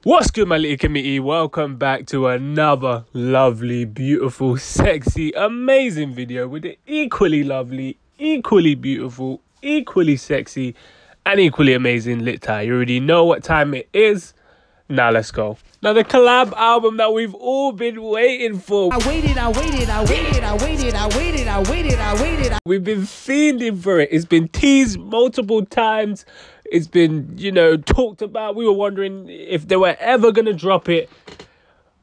What's good, my little committee? Welcome back to another lovely, beautiful, sexy, amazing video with an equally lovely, equally beautiful, equally sexy, and equally amazing lit tie. You already know what time it is. Now let's go. Now the collab album that we've all been waiting for. I waited. We've been fiending for it. It's been teased multiple times. It's been, talked about. We were wondering if they were ever going to drop it.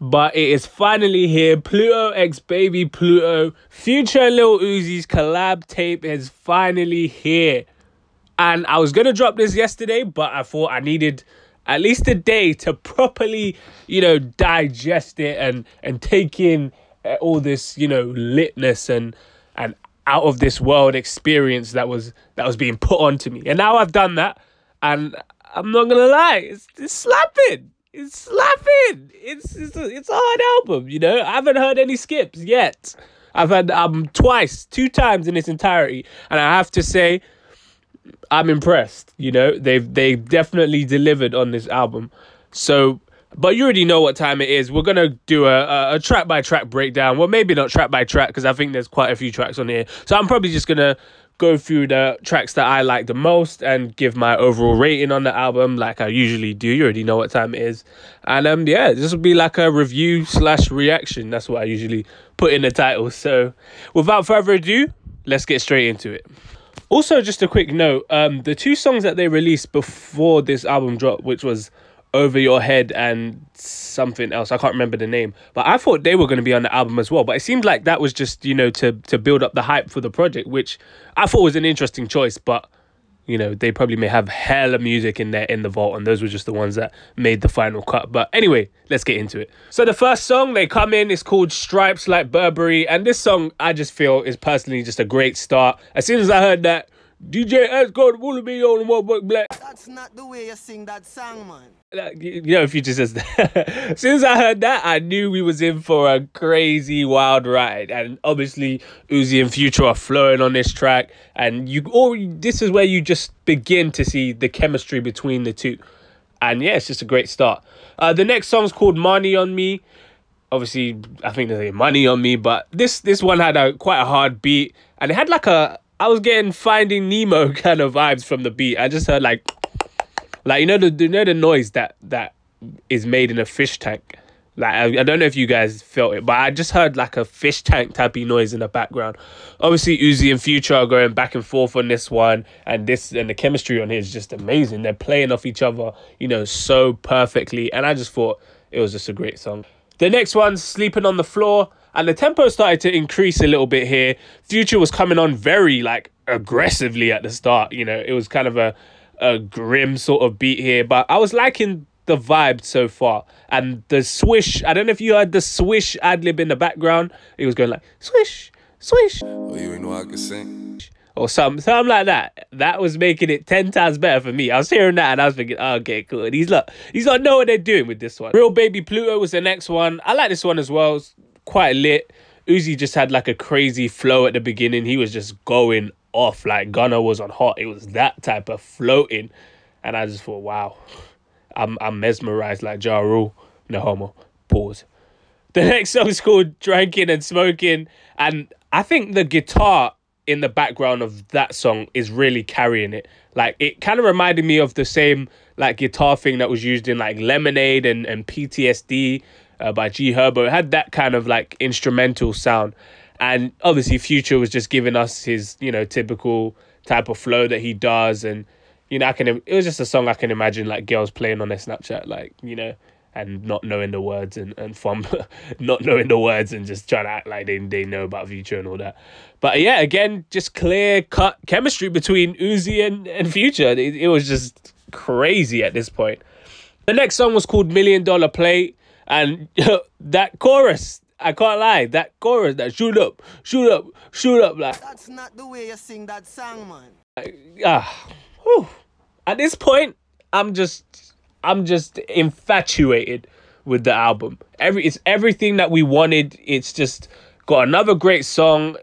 But it is finally here. Pluto x Baby Pluto. Future and Lil Uzi's collab tape is finally here. And I was going to drop this yesterday, but I thought I needed at least a day to properly, digest it and take in all this, litness and out of this world experience that was being put onto me. And now I've done that, and I'm not gonna lie, it's slapping. It's slapping. It's a hard album, I haven't heard any skips yet. I've heard the album two times in its entirety, and I have to say, I'm impressed. They definitely delivered on this album. So, but you already know what time it is. We're gonna do a track by track breakdown. Well, maybe not track by track, because I think there's quite a few tracks on here. So I'm probably just gonna go through the tracks that I like the most and give my overall rating on the album, like I usually do. You already know what time it is. And yeah, this will be like a review / reaction. That's what I usually put in the title. So without further ado, let's get straight into it. Also, just a quick note, the two songs that they released before this album dropped, which was Over Your Head and something else, I can't remember the name, but I thought they were going to be on the album as well. But it seemed like that was just, to build up the hype for the project, which I thought was an interesting choice. But, they probably may have hella music in there in the vault, and those were just the ones that made the final cut. But anyway, let's get into it. So the first song they come in is called Stripes Like Burberry, and this song I just feel is personally just a great start. As soon as I heard that DJ S got will be on what black. That's not the way you sing that song, man. Future says that. As soon as I heard that, I knew we was in for a crazy wild ride. And obviously Uzi and Future are flowing on this track, and this is where you just begin to see the chemistry between the two. And yeah, it's just a great start. The next song's called Money on Me. Obviously, I think they say Money on Me, but this one had quite a hard beat, and it had I was getting Finding Nemo kind of vibes from the beat. I just heard the noise that is made in a fish tank. I don't know if you guys felt it, but I just heard like a fish tank typey noise in the background. Obviously, Uzi and Future are going back and forth on this one, and the chemistry on here is just amazing. They're playing off each other, so perfectly, and I just thought it was just a great song. The next one's Sleeping on the Floor, and the tempo started to increase a little bit here. Future was coming on very aggressively at the start. It was kind of a grim sort of beat here, but I was liking the vibe so far. And the swish, I don't know if you heard the swish ad-lib in the background. It was going like swish, swish. Oh, you ain't know I can sing? Or something like that. That was making it 10 times better for me. I was hearing that and I was thinking, oh, okay, cool. He's not know what they're doing with this one. Real Baby Pluto was the next one. I like this one as well. It's quite lit. Uzi just had a crazy flow at the beginning. He was just going off like Gunna was on Hot. It was that type of floating. And I just thought, wow, I'm mesmerized like Ja Rule. No homo. Pause. The next song is called Drinking and Smoking. And I think the guitar in the background of that song is really carrying it. It kind of reminded me of the same guitar thing that was used in Lemonade and PTSD by G Herbo. It had that kind of instrumental sound. And obviously Future was just giving us his, typical type of flow that he does. And, it was just a song I can imagine girls playing on their Snapchat, and not knowing the words and from not knowing the words and just trying to act like they know about Future and all that. But yeah, again, just clear cut chemistry between Uzi and Future. It was just crazy at this point. The next song was called $1 Million Plate, and that chorus, I can't lie, that chorus, that shoot up, That's not the way you sing that song, man. At this point, I'm just infatuated with the album. It's everything that we wanted. It's just got another great song.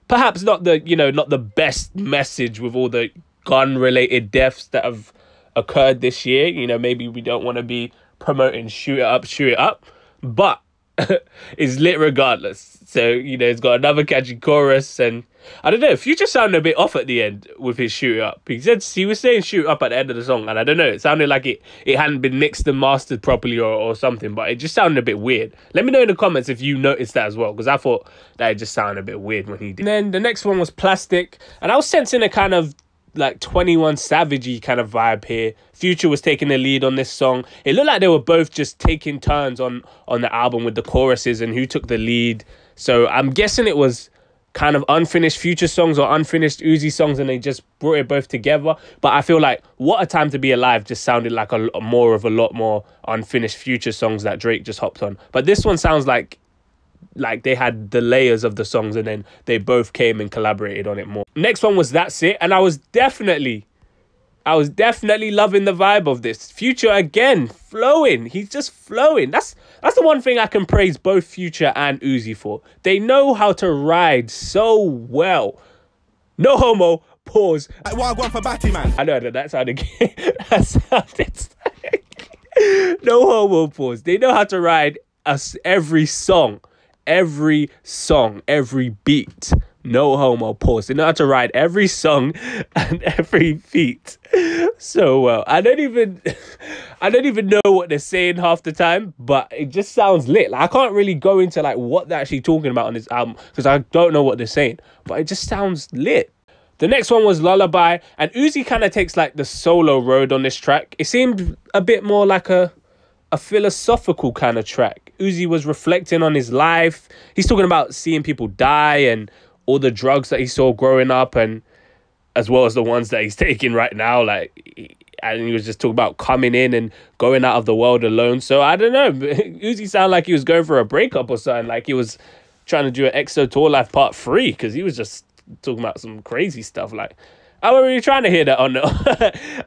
Perhaps not the best message with all the gun related deaths that have occurred this year. Maybe we don't want to be promoting shoot it up, but it's lit regardless. So, you know, it's got another catchy chorus, and I don't know, Future sounded a bit off at the end with his shoot it up. He was saying shoot up at the end of the song, and I don't know, it sounded like it hadn't been mixed and mastered properly or something, but it just sounded a bit weird. Let me know in the comments if you noticed that as well, because I thought that it just sounded a bit weird when he did. And then the next one was Plastic, and I was sensing a kind of like 21 Savage-y kind of vibe here. Future was taking the lead on this song. It looked like they were both just taking turns on the album with the choruses and who took the lead. So I'm guessing it was kind of unfinished Future songs or unfinished Uzi songs, and they just brought it both together. But I feel like What a Time to Be Alive just sounded like a lot more unfinished Future songs that Drake just hopped on. But this one sounds like they had the layers of the songs, and then they both came and collaborated on it more. Next one was That's It, and I was definitely loving the vibe of this. Future again, flowing. He's just flowing. That's the one thing I can praise both Future and Uzi for. They know how to ride so well. No homo. Pause. What I want for Batty, man? I know that sounded gay. That sounded no homo. Pause. They know how to ride us every song, every beat. No homo. Pause. They know how to ride every song and every beat so well. I don't even know what they're saying half the time, but it just sounds lit. Like, I can't really go into like what they're actually talking about on this album because I don't know what they're saying, but it just sounds lit. The next one was Lullaby, and Uzi kind of takes like the solo road on this track. It seemed a bit more like a philosophical kind of track. Uzi was reflecting on his life. He's talking about seeing people die and all the drugs that he saw growing up, and as well as the ones that he's taking right now. And he was just talking about coming in and going out of the world alone. So I don't know. Uzi sounded like he was going for a breakup or something. Like he was trying to do an EXO Tour Life Part 3, because he was just talking about some crazy stuff. Like, I wasn't really trying to hear that on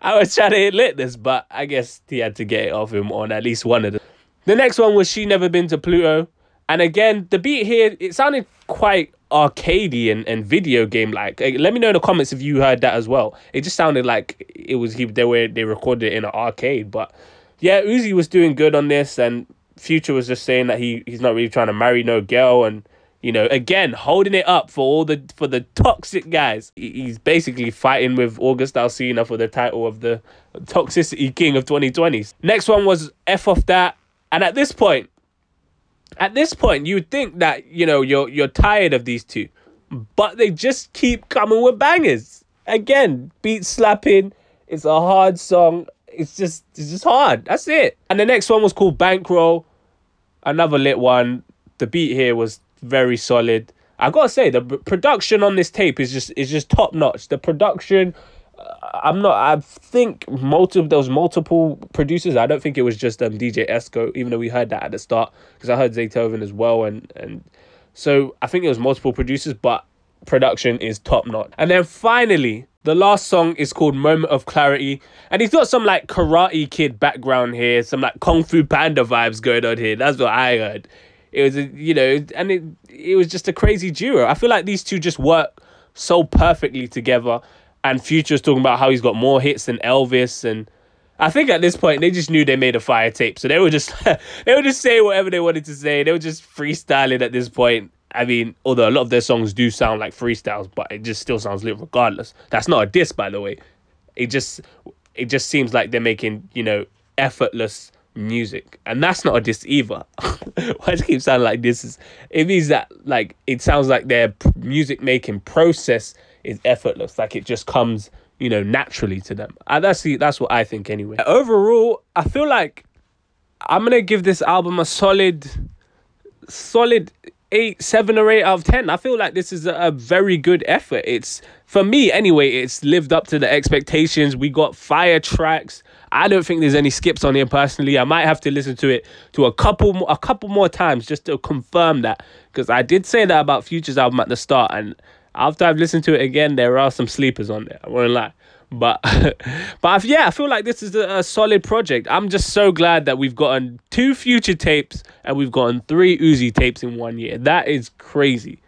I was trying to hit litness, but I guess he had to get it off him on at least one of them. The next one was She Never Been to Pluto. And again, the beat here, it sounded quite arcadey and video game like. Let me know in the comments if you heard that as well. It just sounded like it was they recorded it in an arcade. But yeah, Uzi was doing good on this, and Future was just saying that he's not really trying to marry no girl, and you know, again, holding it up for the toxic guys. He's basically fighting with August Alsina for the title of the Toxicity King of 2020s. Next one was F Off That, and at this point, you would think that, you know, you're tired of these two, but they just keep coming with bangers. Again, beat slapping. It's a hard song. It's just hard. That's it. And the next one was called Bankroll. Another lit one. The beat here was very solid. I gotta say, the production on this tape is just top notch. The production, I think there was multiple producers. I don't think it was just DJ Esco, even though we heard that at the start, because I heard Zaytoven as well, and so I think it was multiple producers, but production is top notch. And then finally, the last song is called Moment of Clarity, and he's got some like Karate Kid background here, some like Kung Fu Panda vibes going on here. That's what I heard. It was, and it was just a crazy duo. I feel like these two just work so perfectly together. And Future's talking about how he's got more hits than Elvis, and I think at this point they just knew they made a fire tape, so they were just saying whatever they wanted to say. They were just freestyling at this point. I mean, although a lot of their songs do sound like freestyles, but it just still sounds lit regardless. That's not a diss, by the way. It just seems like they're making, effortless music, and that's not a diss either. Why does it keep sounding like this? It means that like it sounds like their music making process is effortless, like it just comes, naturally to them. That's what I think anyway. Overall, I feel like I'm gonna give this album a solid 7 or 8 out of 10. I feel like this is a very good effort. It's, for me anyway, it's lived up to the expectations. We got fire tracks. I don't think there's any skips on here personally. I might have to listen to it to a couple more times just to confirm that, because I did say that about Future's album at the start, and after I've listened to it again, there are some sleepers on there. I won't lie. But I feel like this is a solid project. I'm just so glad that we've gotten 2 Future tapes and we've gotten 3 Uzi tapes in 1 year. That is crazy.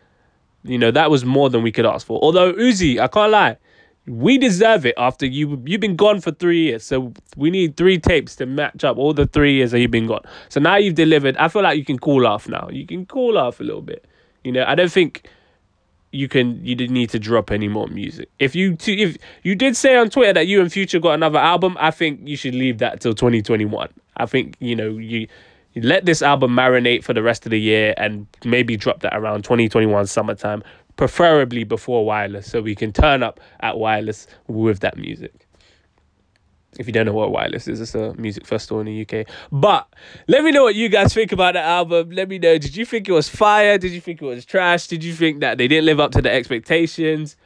That was more than we could ask for. Although Uzi, I can't lie, We deserve it after you've been gone for 3 years. So we need 3 tapes to match up all the 3 years that you've been gone. So now you've delivered. I feel like you can cool off now. You can cool off a little bit. You know, I don't think you didn't need to drop any more music. If you did say on Twitter that you and Future got another album, I think you should leave that till 2021. I think, you know, you let this album marinate for the rest of the year and maybe drop that around 2021 summertime, preferably before Wireless, so we can turn up at Wireless with that music. If you don't know what Wireless is, it's a music festival in the UK. But let me know what you guys think about the album. Let me know, did you think it was fire? Did you think it was trash? Did you think that they didn't live up to the expectations?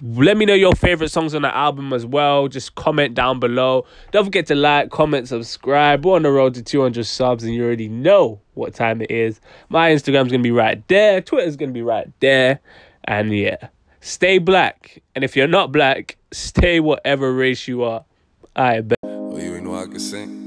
Let me know your favorite songs on the album as well. Just comment down below. Don't forget to like, comment, subscribe. We're on the road to 200 subs, and you already know what time it is. My Instagram's going to be right there. Twitter's going to be right there. And yeah, stay black. And if you're not black, stay whatever race you are. I bet. Oh, you ain't know I could sing.